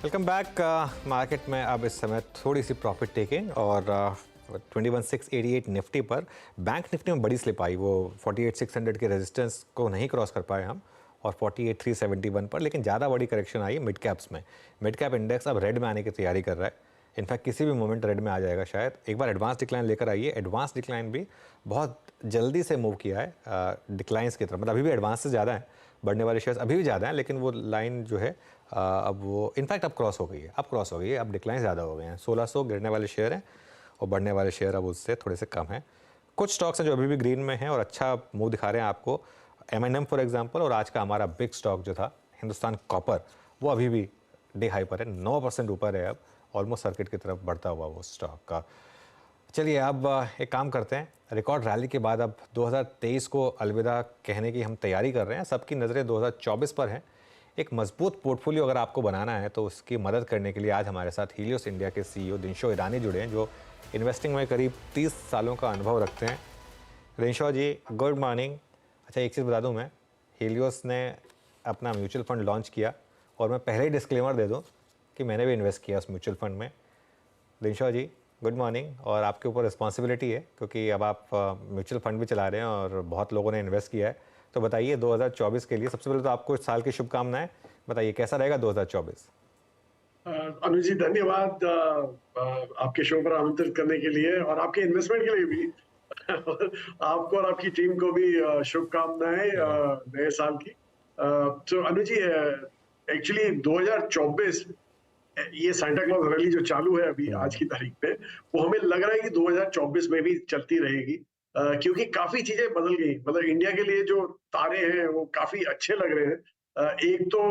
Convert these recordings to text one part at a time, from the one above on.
Welcome back. Market में अब इस समय थोड़ी सी प्रॉफिट टेकिंग और 21,688 निफ्टी पर। बैंक निफ्टी में बड़ी स्लिप आई, वो 48,600 के रेजिस्टेंस को नहीं क्रॉस कर पाए हम, और 48,371 पर, लेकिन ज़्यादा बड़ी करेक्शन आई मिड कैप्स में। मिड कैप इंडेक्स अब रेड में आने की तैयारी कर रहा है। इनफैक्ट किसी भी मोमेंट रेड में आ जाएगा शायद। एक बार एडवांस डिक्लाइन लेकर आइए। एडवांस डिक्लाइन भी बहुत जल्दी से मूव किया है डिक्लाइंस की तरफ, मतलब अभी भी एडवांस से ज़्यादा है, बढ़ने वाले शेयर्स अभी भी ज़्यादा हैं, लेकिन वो लाइन जो है अब वो इनफैक्ट अब क्रॉस हो गई है। अब डिक्लाइन ज़्यादा हो गए हैं। 1600 गिरने वाले शेयर हैं और बढ़ने वाले शेयर अब उससे थोड़े से कम हैं। कुछ स्टॉक्स हैं जो अभी भी ग्रीन में हैं और अच्छा मुंह दिखा रहे हैं आपको। M&M फॉर एग्जांपल, और आज का हमारा बिग स्टॉक जो था हिंदुस्तान कॉपर, वो अभी भी डे हाई पर है, 9% ऊपर है, अब ऑलमोस्ट सर्किट की तरफ बढ़ता हुआ वो स्टॉक का। चलिए अब एक काम करते हैं। रिकॉर्ड रैली के बाद अब 2023 को अलविदा कहने की हम तैयारी कर रहे हैं। सबकी नज़रें 2024 पर हैं। एक मजबूत पोर्टफोलियो अगर आपको बनाना है तो उसकी मदद करने के लिए आज हमारे साथ हीलियोस इंडिया के CEO दिनशो ईरानी जुड़े हैं, जो इन्वेस्टिंग में करीब 30 सालों का अनुभव रखते हैं। दिनशो जी, गुड मॉर्निंग। अच्छा, एक चीज़ बता दूं मैं, हीलियोस ने अपना म्यूचुअल फंड लॉन्च किया और मैं पहले ही डिस्क्लेमर दे दूं कि मैंने भी इन्वेस्ट किया उस म्यूचुअल फंड में। दिनशो जी, गुड मॉर्निंग। और आपके ऊपर रिस्पॉन्सिबिलिटी है क्योंकि अब आप म्यूचुअल फंड भी चला रहे हैं और बहुत लोगों ने इन्वेस्ट किया है। तो बताइए 2024 के लिए सबसे पहले तो आपको इस साल की शुभकामनाएं। बताइए कैसा रहेगा 2024? अनुज जी, धन्यवाद आपके शो पर आमंत्रित करने के लिए और आपके इन्वेस्टमेंट के लिए भी। आपको और आपकी टीम को भी शुभकामनाएं नए साल की। तो अनुज जी, एक्चुअली 2024 ये सांता क्लॉज रैली जो चालू है अभी आज की तारीख पे, वो हमें लग रहा है कि 2024 में भी चलती रहेगी, क्योंकि काफी चीजें बदल गई। मतलब इंडिया के लिए जो तारे हैं वो काफी अच्छे लग रहे हैं। एक तो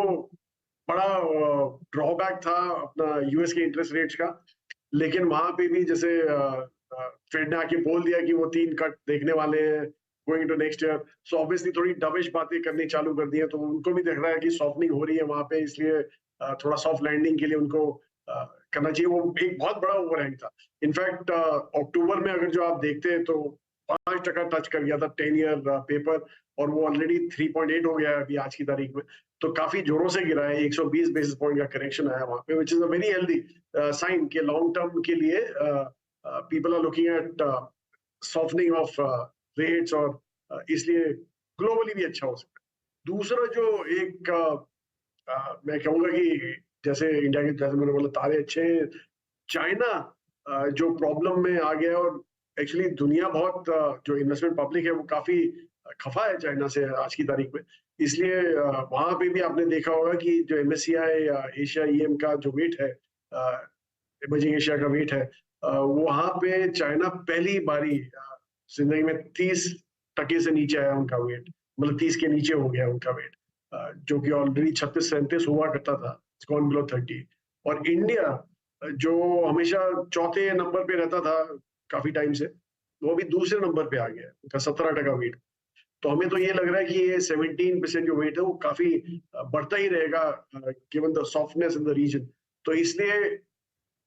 बड़ा ड्रॉबैक था अपना यूएस के इंटरेस्ट रेट्स का, लेकिन वहां पे भी जैसे फेड ने आके बोल दिया कि वो 3 कट देखने वाले हैं going to next year. So obviously dovish डविश बातें करनी चालू कर दी है, तो उनको भी दिख रहा है कि सॉफ्टनिंग हो रही है वहां पे, इसलिए थोड़ा सॉफ्ट लैंडिंग के लिए उनको करना चाहिए। वो एक बहुत बड़ा ओवरहैंग था। इनफैक्ट अक्टूबर में अगर जो आप देखते हैं तो 5% टच कर गया था 10 ईयर पेपर, और वो ऑलरेडी 3.8 हो गया है अभी आज की तारीख में। तो काफी जोरों से गिरा है, 120 बेसिस पॉइंट का करेक्शन आया वहां पे, which is a very healthy sign के लॉन्ग टर्म के लिए people are looking at softening of rates, और इसलिए ग्लोबली भी अच्छा हो सकता है। दूसरा जो एक मैं कहूंगा कि जैसे इंडिया के, जैसे मैंने बोला, तारे अच्छे हैं। चाइना जो प्रॉब्लम में आ गया, और एक्चुअली दुनिया बहुत जो इन्वेस्टमेंट पब्लिक है वो काफी खफा है चाइना से आज की तारीख में। इसलिए वहां पे भी आपने देखा होगा कि जो MSCI एशिया EM का जो वेट है, इमर्जिंग एशिया का वेट है, वहां पे चाइना पहली बारी जिंदगी में 30% से नीचे आया उनका वेट। मतलब 30 के नीचे हो गया उनका वेट, जो कि ऑलरेडी 36-37 हुआ करता था, गॉन बिलो 30। और इंडिया जो हमेशा चौथे नंबर पे रहता था काफी टाइम से, वो अभी दूसरे नंबर पे आ गया है, उनका 17% वेट। तो हमें तो ये लग रहा है कि ये 17% जो वेट है वो काफी बढ़ता ही रहेगा given the softness in the region. तो इसलिए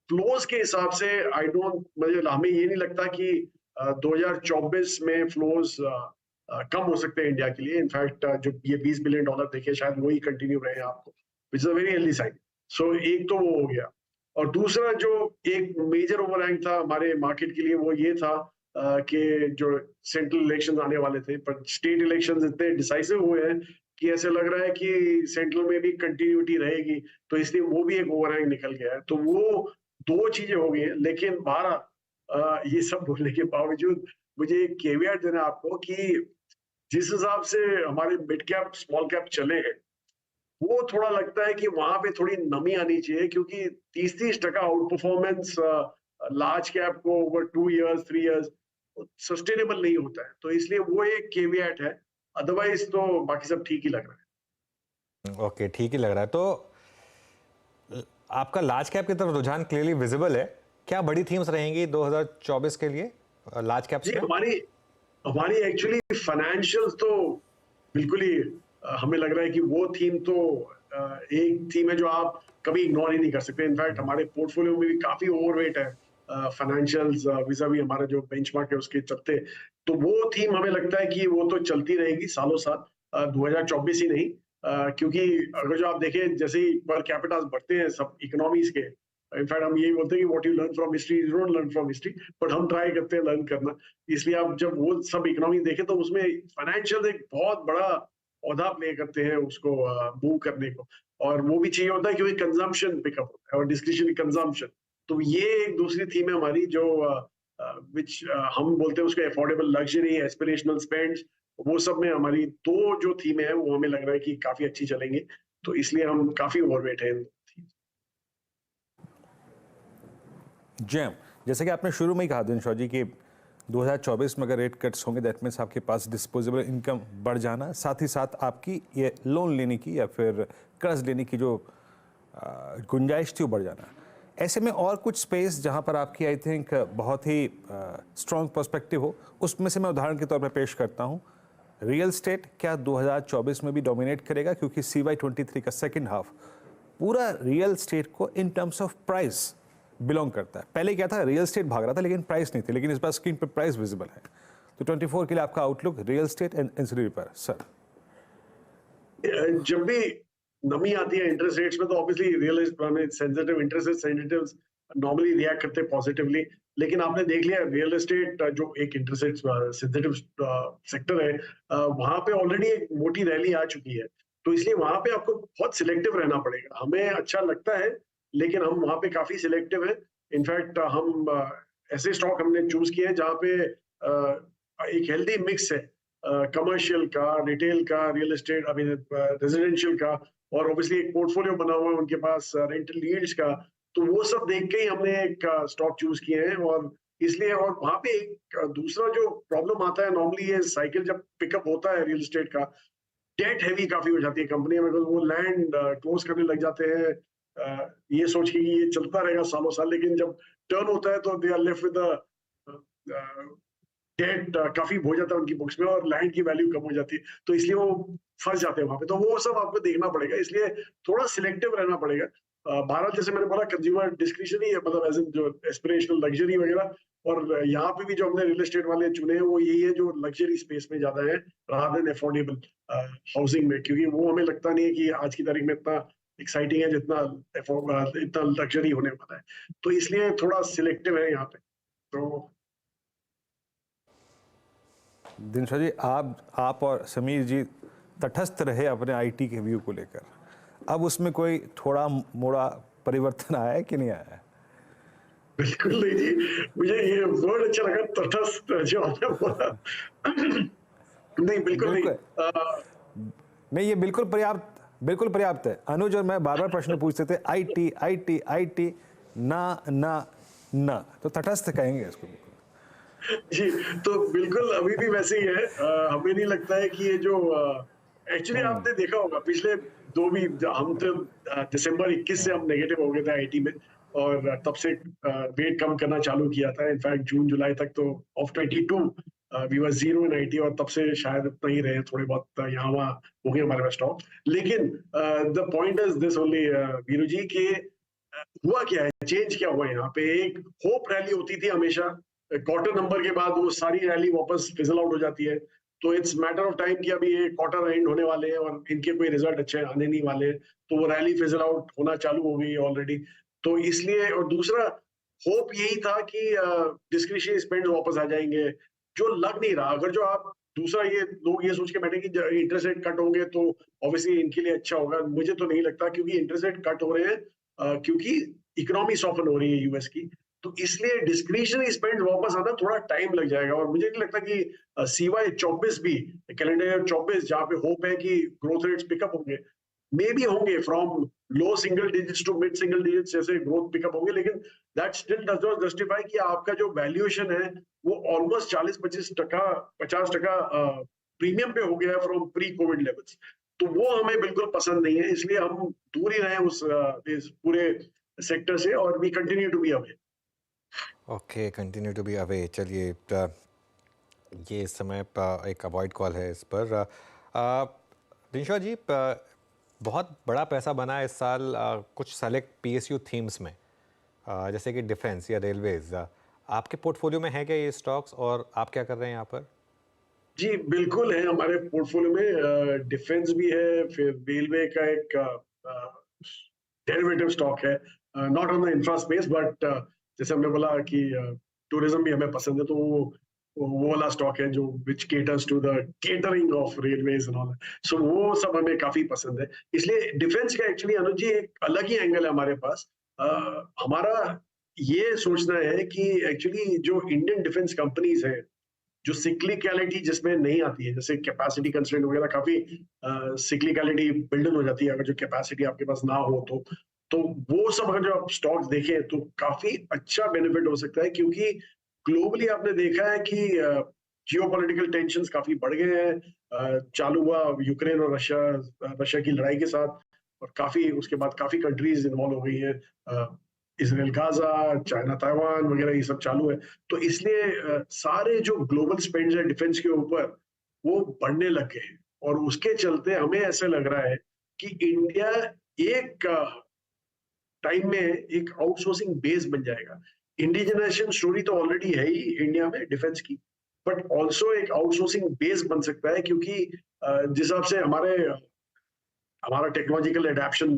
फ्लोज के हिसाब से आई डोंट, मतलब हमें ये नहीं लगता कि 2024 में फ्लोज कम हो सकते हैं इंडिया के लिए। इनफैक्ट जो ये $20 बिलियन देखे शायद वही कंटिन्यू रहे आपको, which is a very healthy sign. So एक तो वो हो गया। और दूसरा जो एक मेजर ओवरहैंग था हमारे मार्केट के लिए, वो ये था कि जो सेंट्रल इलेक्शंस आने वाले थे, पर स्टेट इलेक्शंस इतने डिसाइसिव हुए हैं कि ऐसे लग रहा है कि सेंट्रल में भी कंटिन्यूटी रहेगी, तो इसलिए वो भी एक ओवरहैंग निकल गया है। तो वो दो चीजें हो गई हैं। लेकिन ये सब बोलने के बावजूद मुझे एक केवियट देना आपको कि जिस हिसाब से हमारे मिड कैप स्मॉल कैप चले हैं, वो थोड़ा लगता है कि वहां पे थोड़ी नमी आनी चाहिए, क्योंकि 30-30% आउट परफॉर्मेंस लार्ज कैप को ओवर 2 इयर्स 3 इयर्स सस्टेनेबल नहीं होता है। तो इसलिए वो एक केवियट है, अदरवाइज तो बाकी सब ठीक ही लग रहा है। ओके, ठीक ही लग रहा है। तो आपका लार्ज कैप की तरफ रुझान क्लियरली विजिबल है। क्या बड़ी थीम्स रहेंगी 2024 के लिए लार्ज कैप्स जी, में? हमारी एक्चुअली फाइनेंशियल्स तो बिल्कुल ही हमें लग रहा है कि वो थीम तो एक थीम है जो आप कभी इग्नोर ही नहीं कर सकते। इनफैक्ट हमारे पोर्टफोलियो में भी काफी ओवरवेट है फाइनेंशियल्स विज़ावी हमारा जो बेंचमार्क है उसके चलते। तो वो थीम हमें लगता है कि वो तो चलती रहेगी सालों साल, 2024 ही नहीं, क्योंकि अगर जो आप देखें जैसे ही पर कैपिटा बढ़ते हैं सब इकोनॉमीज के, इनफैक्ट हम यही बोलते हैं कि what you learn from history you don't learn from history, but हम ट्राई करते हैं लर्न करना। इसलिए आप जब वो सब इकोनॉमी देखें तो उसमें फाइनेंशियल एक बहुत बड़ा पौधा प्ले करते हैं उसको मूव करने को, और वो भी चाहिए होता है क्योंकि कंजम्पशन पिकअप होता है और डिस्क्रिशनरी कंजम्पशन। तो ये एक दूसरी थीम है हमारी जो विच हम बोलते हैं उसको अफोर्डेबल लग्जरी एस्पिरेशनल स्पेंड्स। वो सब में हमारी दो जो थीम है वो हमें लग रहा है कि काफी अच्छी चलेंगी, तो इसलिए हम काफी ओवरवेट है इन themes। जैम, जैसे कि आपने शुरू में ही कहा दिनशॉ जी कि 2024 में अगर रेट कट्स होंगे दैट मीन्स आपके पास डिस्पोजेबल इनकम बढ़ जाना, साथ ही साथ आपकी ये लोन लेने की या फिर कर्ज लेने की जो गुंजाइश थी वो बढ़ जाना। ऐसे में और कुछ स्पेस जहां पर आपकी आई थिंक बहुत ही स्ट्रॉन्ग पर्सपेक्टिव हो, उसमें से मैं उदाहरण के तौर पर पेश करता हूं रियल स्टेट। क्या 2024 में भी डोमिनेट करेगा? क्योंकि CY23 का सेकेंड हाफ पूरा रियल स्टेट को in terms of price belong करता है। पहले क्या था, रियल स्टेट भाग रहा था लेकिन प्राइस नहीं थी, लेकिन इस बार स्क्रीन पर प्राइस विजिबल है। तो 24 के लिए आपका outlook real estate and ancillary पर सर। जब भी नमी आती है इंटरेस्ट रेट्स में तो obviously real sensitive interest sensitives normally react करते हैं पॉजिटिवली, लेकिन आपने देख लिया रियल एस्टेट जो एक इंटरेस्ट रेट सेंसिटिव सेक्टर है, वहां पे ऑलरेडी एक मोटी रैली आ चुकी है। तो इसलिए वहां पे आपको बहुत सिलेक्टिव रहना पड़ेगा। हमें अच्छा लगता है लेकिन हम वहां पे काफी सिलेक्टिव हैं। इनफैक्ट हम ऐसे स्टॉक हमने चूज किए हैं जहाँ पे एक हेल्दी मिक्स है कमर्शियल का, रिटेल का, रियल एस्टेट, अभी रेजिडेंशियल का, और ऑब्वियसली एक पोर्टफोलियो बना हुआ है उनके पास रेंटल यील्ड्स का। तो वो सब देख के ही हमने एक स्टॉक चूज किए हैं। और इसलिए, और वहां पे एक दूसरा जो प्रॉब्लम आता है नॉर्मली, ये साइकिल जब पिकअप होता है रियल एस्टेट का, डेट हैवी काफी हो जाती है कंपनी में, वो लैंड क्लोज करने लग जाते हैं ये सोच के कि ये चलता रहेगा सालों साल, लेकिन जब टर्न होता है तो they are left with debt काफी हो जाता है उनकी बुक्स में और लैंड की वैल्यू कम हो जाती है, तो इसलिए वो फंस जाते हैं वहां पे। तो वो सब आपको देखना पड़ेगा, इसलिए थोड़ा सिलेक्टिव रहना पड़ेगा। भारत जैसे मैंने बोला कंज्यूमर डिस्क्रिशनरी है, मतलब एज जो एस्पिरेशनल लग्जरी वगैरह, और यहाँ पे भी जो हमने रियल एस्टेट वाले चुने हैं वो यही है जो लग्जरी स्पेस में ज्यादा है रादर देन अफोर्डेबल हाउसिंग में, क्योंकि वो हमें लगता नहीं है कि आज की तारीख में इतना एक्साइटिंग है जितना इतना लग्जरी होने वाला है। तो इसलिए थोड़ा सिलेक्टिव है यहाँ पे। तो दिनशॉ जी, आप और समीर जी तटस्थ रहे अपने आईटी के व्यू को लेकर, अब उसमें कोई थोड़ा मोड़ा परिवर्तन आया है कि नहीं आया है? बिल्कुल नहीं जी, मुझे ये वर्ड अच्छा लगा, तटस्थ जो आपने बोला। नहीं बिल्कुल नहीं। नहीं, ये बिल्कुल पर्याप्त है। अनुज और मैं बार बार प्रश्न पूछते थे आईटी आईटी आईटी, ना ना ना, तो तटस्थ कहेंगे इसको। जी, तो बिल्कुल अभी भी वैसे ही है। हमें नहीं लगता है कि ये जो एक्चुअली आपने देखा होगा पिछले दो भी, हम तो दिसंबर 21 से हम नेगेटिव हो गए थे आईटी में, और तब से वेट कम करना चालू किया था। इनफैक्ट जून जुलाई तक तो of 22 we were zero in IT, और तब से शायद इतना ही रहे, थोड़े बहुत यहाँ वहाँ हो गए हमारे पास स्टॉक। लेकिन the point is this only Viru ji के हुआ क्या है, चेंज क्या हुआ यहाँ पे। एक होप रैली होती थी हमेशा, क्वार्टर नंबर के बाद वो सारी रैली वापस फिजल आउट हो जाती है। तो इट्स मैटर ऑफ टाइम कि अभी ये क्वार्टर एंड होने वाले हैं और इनके कोई रिजल्ट अच्छे आने नहीं वाले, तो वो रैली फिजल आउट होना चालू हो गई ऑलरेडी। तो इसलिए, और दूसरा होप यही था कि डिस्क्रिशनरी स्पेंड वापस आ जाएंगे, जो लग नहीं रहा। अगर जो आप दूसरा, ये लोग ये सोच के बैठे कि इंटरेस्ट रेट कट होंगे तो ऑब्वियसली इनके लिए अच्छा होगा, मुझे तो नहीं लगता, क्योंकि इंटरेस्ट रेट कट हो रहे हैं क्योंकि इकोनॉमी सॉफन हो रही है यूएस की। तो इसलिए डिस्क्रिशनरी स्पेंड वापस आना थोड़ा टाइम लग जाएगा, और मुझे नहीं लगता कि CY 24 भी, कैलेंडर ईयर 24 जहाँ पे होप है कि ग्रोथ रेट्स पिकअप होंगे, मे भी होंगे from low single digits to mid single digits जैसे ग्रोथ पिकअप होंगे, लेकिन that still does not justify कि आपका जो वैल्यूएशन है वो ऑलमोस्ट 40-25% 50% प्रीमियम पे हो गया है फ्रॉम प्री कोविड लेवल्स। तो वो हमें बिल्कुल पसंद नहीं है, इसलिए हम दूर ही रहे उस इस पूरे सेक्टर से, और we continue to be away. Okay, continue to be away. चलिए, ये इस समय एक अवॉइड कॉल है इस पर। दिनशॉ जी, बहुत बड़ा पैसा बना है इस साल कुछ सेलेक्ट PSU थीम्स में, जैसे कि डिफेंस या रेलवेज। आपके पोर्टफोलियो में है क्या ये स्टॉक्स, और आप क्या कर रहे हैं यहाँ पर? जी, बिल्कुल है हमारे पोर्टफोलियो में डिफेंस भी है, फिर रेलवे का एक डेरिवेटिव स्टॉक है, not on the infra space but जैसे हमने बोला कि टूरिज्म भी हमें पसंद है, तो वो वाला स्टॉक है जो which caters to the catering of railways and all, so वो सब हमें काफी पसंद है। इसलिए डिफेंस का एक्चुअली अनुज जी एक अलग ही एंगल है हमारे पास। हमारा ये सोचना है कि एक्चुअली जो इंडियन डिफेंस कंपनीज हैं, जो सिक्लिकलिटी जिसमें नहीं आती है, जैसे कैपेसिटी कंस्ट्रेंट वगैरह, काफी सिक्लिकलिटी बिल्डअप हो जाती है अगर जो कैपेसिटी आपके पास ना हो तो वो सब अगर जो आप स्टॉक्स देखें तो काफी अच्छा बेनिफिट हो सकता है, क्योंकि ग्लोबली आपने देखा है कि जियोपॉलिटिकल टेंशंस काफी बढ़ गए हैं। चालू हुआ यूक्रेन और रशिया की लड़ाई के साथ, और काफी उसके बाद काफी कंट्रीज इन्वॉल्व हो गई है, इसराइल गाजा, चाइना ताइवान वगैरह, ये सब चालू है। तो इसलिए सारे जो ग्लोबल स्पेंड्स है डिफेंस के ऊपर, वो बढ़ने लग गए हैं, और उसके चलते हमें ऐसे लग रहा है कि इंडिया एक टाइम में एक आउटसोर्सिंग बेस बन जाएगा। इंडिजिनेशन स्टोरी तो ऑलरेडी है ही इंडिया में डिफेंस की, बट ऑल्सो एक आउटसोर्सिंग बेस बन सकता है, क्योंकि जिस हिसाब से हमारा टेक्नोलॉजिकल एडेप्टेशन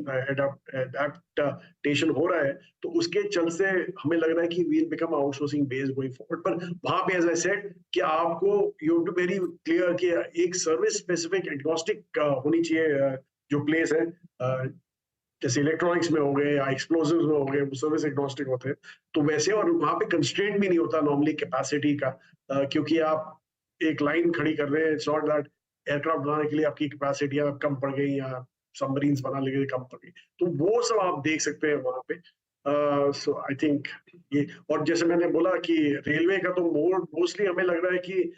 हो रहा है, तो उसके चलते हमें लग रहा है कि we'll become outsourcing base going forward. पर वहां पे एज आई सेड कि आपको यू टू वेरी क्लियर कि एक सर्विस स्पेसिफिक एग्नोस्टिक होनी चाहिए, जो प्लेस है, जैसे इलेक्ट्रॉनिक्स में हो गए या एक्सप्लोजिव्स में हो गए, वो सर्विस एग्नोस्टिक होते हैं, तो वैसे, और वहां पे कंस्ट्रेंट भी नहीं होता नॉर्मली कैपेसिटी का, क्योंकि आप एक लाइन खड़ी कर रहे हैं, इट्स नॉट दैट एयरक्राफ्ट बनाने के लिए आपकी कैपेसिटी कम पड़ गई या सबमरीन्स बनाने के लिए कम पड़ गई, तो वो सब आप देख सकते हैं वहां पे। सो आई थिंक ये, और जैसे मैंने बोला कि रेलवे का तो मोस्टली हमें लग रहा है कि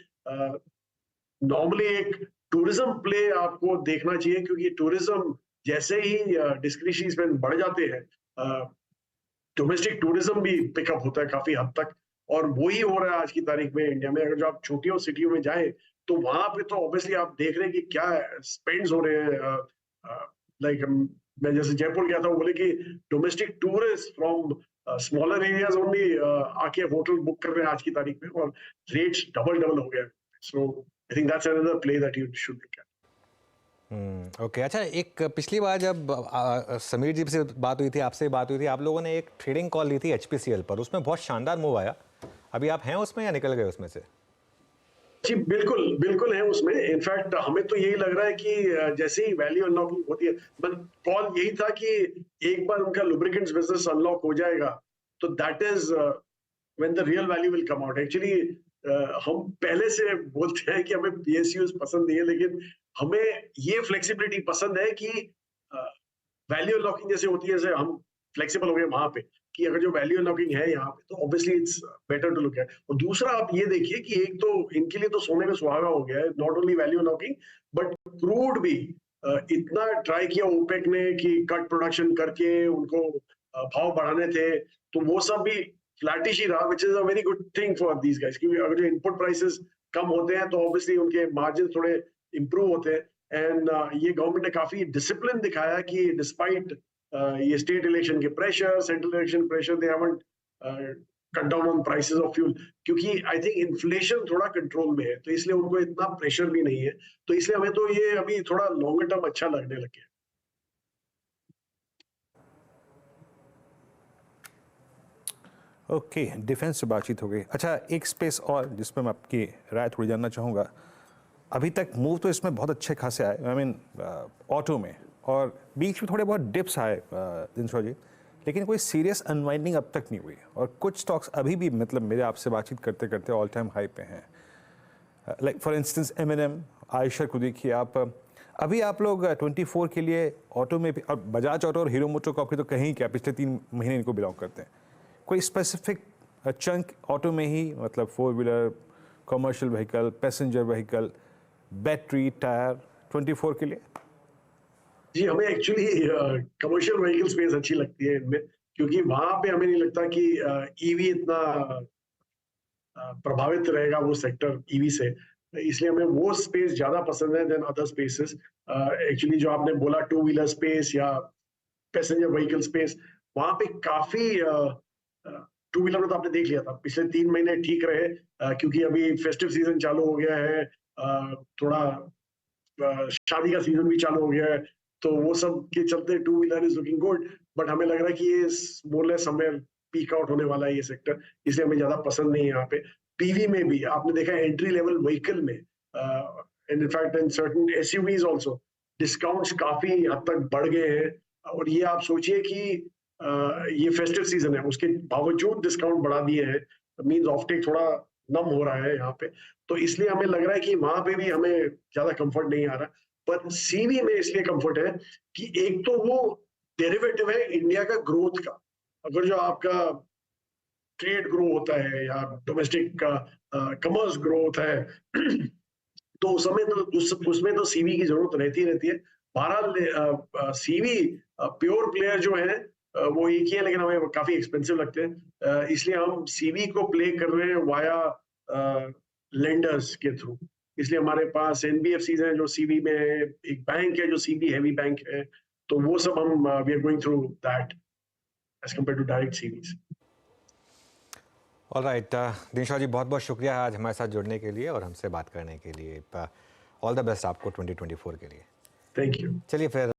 नॉर्मली एक टूरिज्म प्ले आपको देखना चाहिए, क्योंकि टूरिज्म जैसे ही डिस्क्रिशनरी स्पेंड बढ़ जाते हैं, डोमेस्टिक टूरिज्म भी पिकअप होता है काफी हद तक, और वही हो रहा है आज की तारीख में इंडिया में। अगर जो आप छोटी सिटियों में जाए, तो वहां पे तो ऑब्वियसली आप देख रहे हैं कि क्या स्पेंड्स हो रहे हैं। लाइक मैं जैसे जयपुर गया था, वो बोले कि domestic tourist from smaller areas only आके होटल बुक कर रहे हैं आज की तारीख में, और रेट्स डबल डबल हो गया। So I think that's another play that you should look at. Okay. अच्छा, एक पिछली बार जब समीर जी से बात हुई थी, आपसे बात हुई थी, आप लोगों ने एक ट्रेडिंग कॉल ली थी HPCL पर, उसमें बहुत शानदार मूव आया। अभी आप हैं उसमें या निकल गए उसमें से? जी, बिल्कुल, बिल्कुल है उसमें। इनफैक्ट हमें तो यही लग रहा है कि जैसे ही वैल्यू अनलॉकिंग होती है, बट कॉल यही था कि एक बार उनका लुब्रिकेंट्स बिजनेस अनलॉक हो जाएगा, तो that is when the real value will come out. Actually हम पहले से बोलते हैं कि हमें PSUs पसंद नहीं है, लेकिन हमें ये फ्लेक्सिबिलिटी पसंद है कि वैल्यू अनलॉकिंग जैसे होती है, जैसे हम फ्लेक्सिबल हो गए वहां पे, कि अगर जो वैल्यू अनलॉकिंग है यहाँ पे, तो obviously it's better to look at. और दूसरा आप ये देखिए कि एक तो इनके लिए तो सोने में सुहागा हो गया है, not only value unlocking but crude भी इतना ट्राई किया ओपेक ने कि कट प्रोडक्शन करके उनको भाव बढ़ाने थे, तो वो सब भी फ्लैटिश ही रहा, विच is a very good thing for these guys, क्योंकि अगर जो इनपुट प्राइसेस कम होते हैं तो ऑब्वियसली उनके मार्जिन थोड़े इंप्रूव होते हैं। एंड ये गवर्नमेंट ने काफी डिसिप्लिन दिखाया कि डिस्पाइट ये स्टेट इलेक्शन के pressure, central election pressure, they haven't cut down on prices of fuel, क्योंकि आई थिंक इन्फ्लेशन थोड़ा कंट्रोल में है, तो इसलिए उनको इतना प्रेशर भी नहीं है। तो इसलिए हमें तो ये अभी थोड़ा लॉन्गर टर्म अच्छा लगने लग गया। ओके, डिफेंस से बातचीत हो गई। अच्छा, एक स्पेस और जिसमें मैं आपकी राय थोड़ी जानना चाहूँगा। अभी तक मूव तो इसमें बहुत अच्छे खासे आए, आई मीन ऑटो में, और बीच में थोड़े बहुत डिप्स आए दिनशॉ जी, लेकिन कोई सीरियस अनवाइंडिंग अब तक नहीं हुई, और कुछ स्टॉक्स अभी भी मतलब मेरे आपसे बातचीत करते करते ऑल टाइम हाई पे हैं। Like for instance M&M, Eicher को देखिए आप। अभी आप लोग 24 के लिए ऑटो में भी, और बजाज ऑटो और हीरो मोटो कॉर्प तो कहीं क्या पिछले 3 महीने इनको बिलोंग करते हैं, कोई स्पेसिफिक चंक ऑटो में ही, मतलब 4 wheeler, commercial vehicle, passenger vehicle, battery, tyre 24 के लिए? जी, हमें एक्चुअली कमर्शियल व्हीकल स्पेस अच्छी लगती है इनमें, क्योंकि वहां पे हमें नहीं लगता कि EV इतना प्रभावित रहेगा वो सेक्टर EV से, इसलिए हमें वो स्पेस ज्यादा पसंद है देन अदर स्पेसेस। एक्चुअली जो आपने बोला टू व्हीलर स्पेस या पैसेंजर व्हीकल स्पेस, वहां पे काफी टू व्हीलर में तो आपने देख लिया था पिछले 3 महीने ठीक रहे, क्योंकि अभी फेस्टिव सीजन चालू हो गया है, थोड़ा शादी का सीजन भी चालू हो गया है, तो वो सब के चलते two wheeler is looking good, but हमें लग रहा है कि ये मोरलेस हमें पीक आउट होने वाला है ये सेक्टर, इसलिए हमें ज्यादा पसंद नहीं है यहाँ पे। पीवी में भी आपने देखा एंट्री लेवल व्हीकल में, in fact in certain SUVs also discounts काफी हद तक बढ़ गए हैं, और ये आप सोचिए कि ये फेस्टिव सीजन है, उसके बावजूद डिस्काउंट बढ़ा दिए हैं, मींस ऑफटेक थोड़ा नम हो रहा है यहाँ पे, तो इसलिए हमें लग रहा है कि वहां पे भी हमें ज्यादा कंफर्ट नहीं आ रहा। पर सीवी में इसलिए कंफर्ट है कि एक तो वो डेरिवेटिव है इंडिया का ग्रोथ का, अगर जो आपका ट्रेड ग्रो होता है या डोमेस्टिक का कमर्स ग्रोथ है तो उस समय तो उसमें तो सीवी की जरूरत रहती है। बहरहाल सीवी प्योर प्लेयर जो है वो एक ही है, लेकिन हमें काफी एक्सपेंसिव लगते हैं, इसलिए हम सीवी को प्ले कर रहे हैं वाया लेंडर्स के थ्रू। इसलिए हमारे पास एनबीएफसीज हैं जो सीवी में है, एक बैंक है जो सीवी हैवी बैंक है, तो वो सब हम we are going through that as compared to direct CVs. Alright, Dinsha ji बहुत बहुत शुक्रिया आज हमारे साथ जुड़ने के लिए और हमसे बात करने के लिए। ऑल द बेस्ट आपको 2024 के लिए। Thank you. चलिए फिर